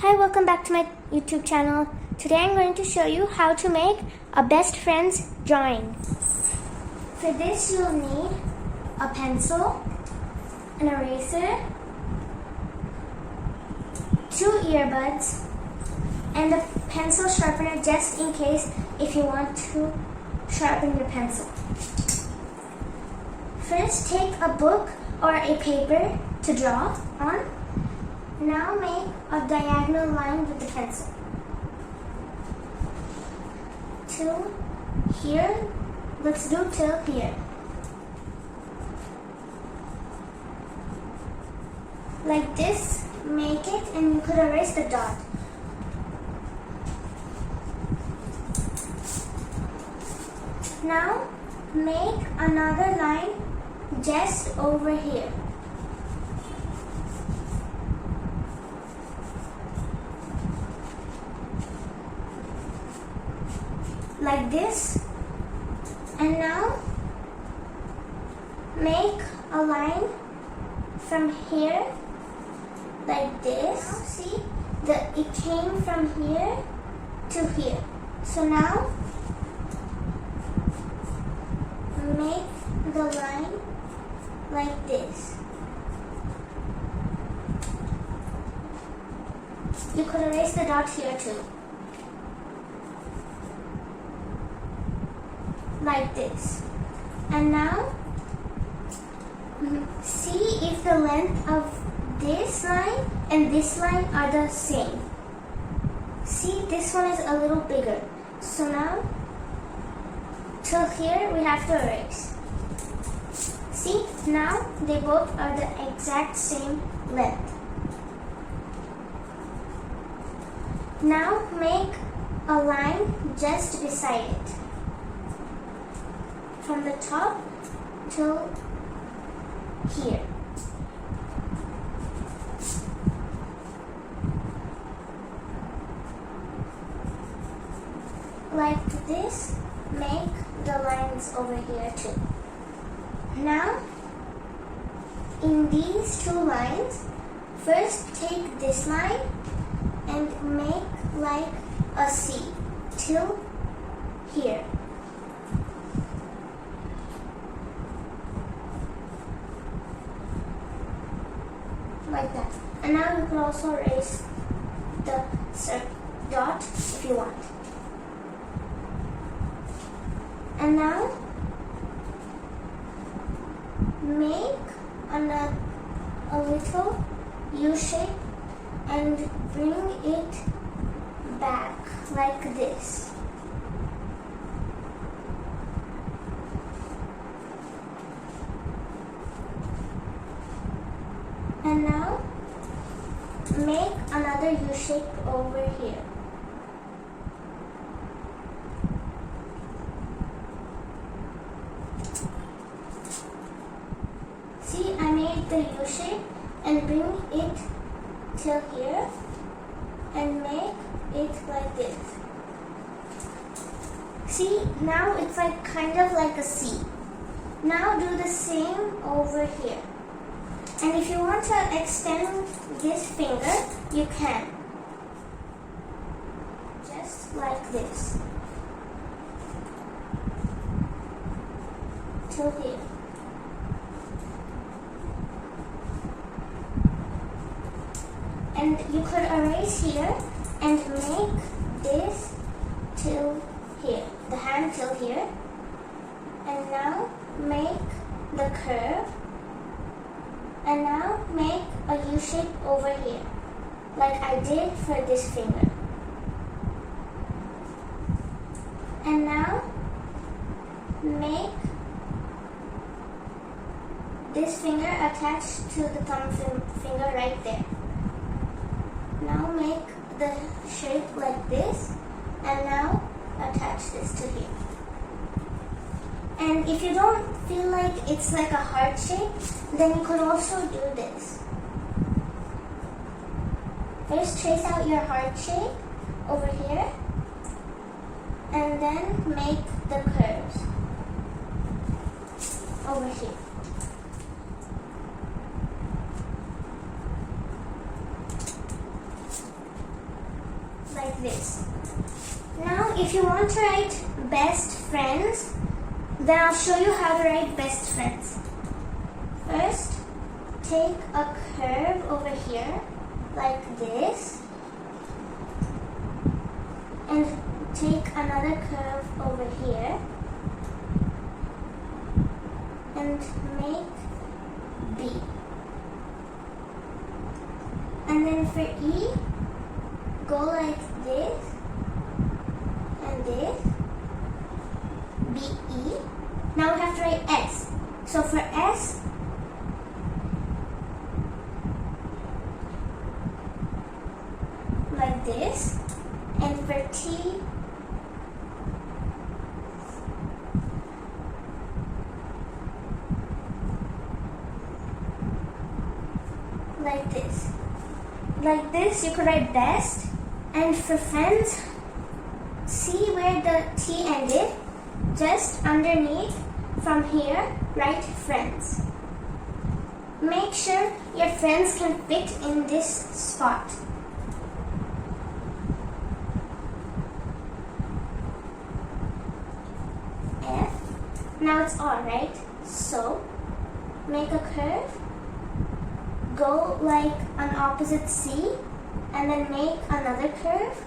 Hi, welcome back to my YouTube channel. Today I'm going to show you how to make a best friend's drawing. For this you'll need a pencil, an eraser, 2 earbuds, and a pencil sharpener just in case if you want to sharpen your pencil. First, take a book or a paper to draw on. Now make a diagonal line with the pencil. To here, let's do till here. Like this, make it, and you could erase the dot. Now make another line just over here. Like this, and now make a line from here like this. See, it came from here to here. So now make the line like this. You could erase the dot here too. Like this. And now see if the length of this line and this line are the same. See, this one is a little bigger. So now till here we have to erase. See, now they both are the exact same length. Now make a line just beside it. From the top till here. Like this, make the lines over here too. Now, in these 2 lines, first take this line and make like a C till here. Like that. And now you can also erase the dot if you want. And now make a little U shape and bring it back like this. And now make another U shape over here. See, I made the U shape and bring it till here and make it like this. See, now it's like kind of like a C. Now do the same over here. And if you want to extend this finger, you can. Just like this. Till here. And you could erase here and make this till here. The hand till here. And now make the curve. And now make a U shape over here, like I did for this finger. And now make this finger attached to the thumb finger right there. Now make the shape like this, and now attach this to here. And if you don't feel like it's like a heart shape, then you could also do this. First trace out your heart shape over here, and then make the curves over here. like this. Now if you want to write best friends, then I'll show you how to write best friends. First, take a curve over here like this, and take another curve over here and make B. And then for E, go like this and this, BE. Now we have to write S. So for S, like this, and for T, like this. Like this, you could write best. And for friends, see where the T ended? Just underneath, from here, write friends. Make sure your friends can fit in this spot. F. Now it's R, right? So, make a curve. Go like an opposite C, and then make another curve.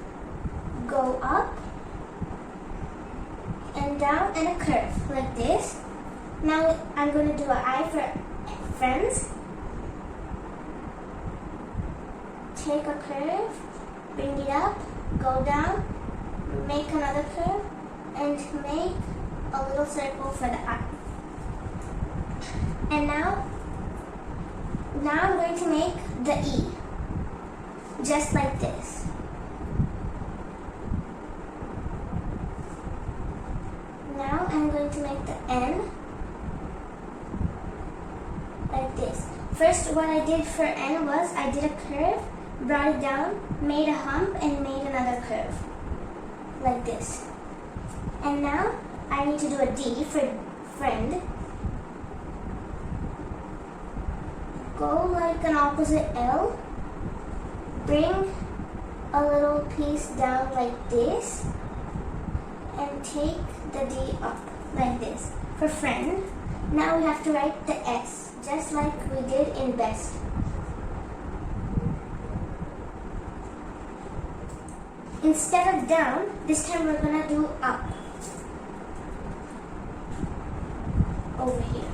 Go up and down, and a curve like this. Now I'm going to do an I for friends. Take a curve, bring it up, go down, make another curve, and make a little circle for the I. And now I'm going to make the E, just like this. Now I'm going to make the N, like this. First, what I did for N was I did a curve, brought it down, made a hump, and made another curve, like this. And now I need to do a D for friend. Go like an opposite L, bring a little piece down like this, and take the D up like this. For friend, now we have to write the S, just like we did in best. Instead of down, this time we're gonna do up, over here.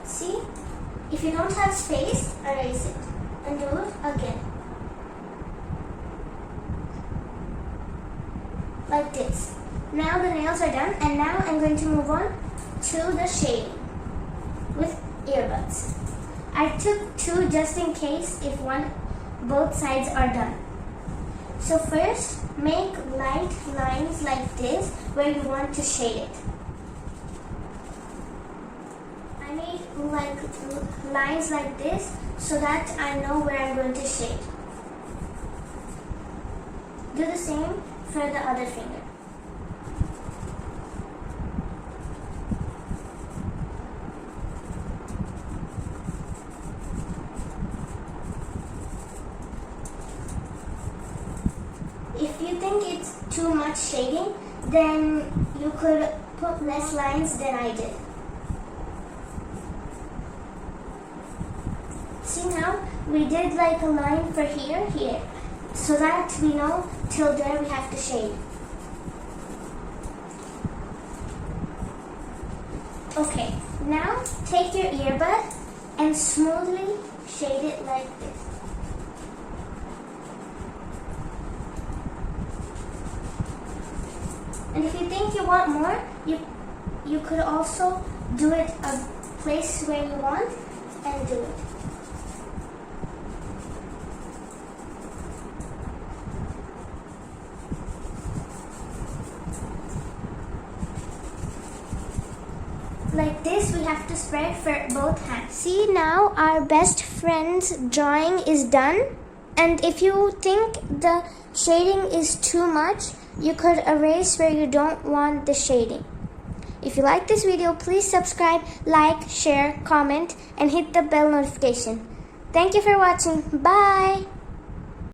See, if you don't have space, erase it and do it again. Like this. Now the nails are done, and now I'm going to move on to the shading with earbuds. I took two just in case if both sides are done. So first, make light lines like this where you want to shade it. I made like lines like this so that I know where I'm going to shade. Do the same for the other finger. If you think it's too much shading, then you could put less lines than I did. See, now we did like a line for here, so that we know till there we have to shade. Okay, now take your earbud and smoothly shade it like this. And if you think you want more, you could also do it a place where you want and do it. Like this, we have to spread for both hands. See, now our best friend's drawing is done. And if you think the shading is too much, you could erase where you don't want the shading. If you like this video, please subscribe, like, share, comment, and hit the bell notification. Thank you for watching. Bye!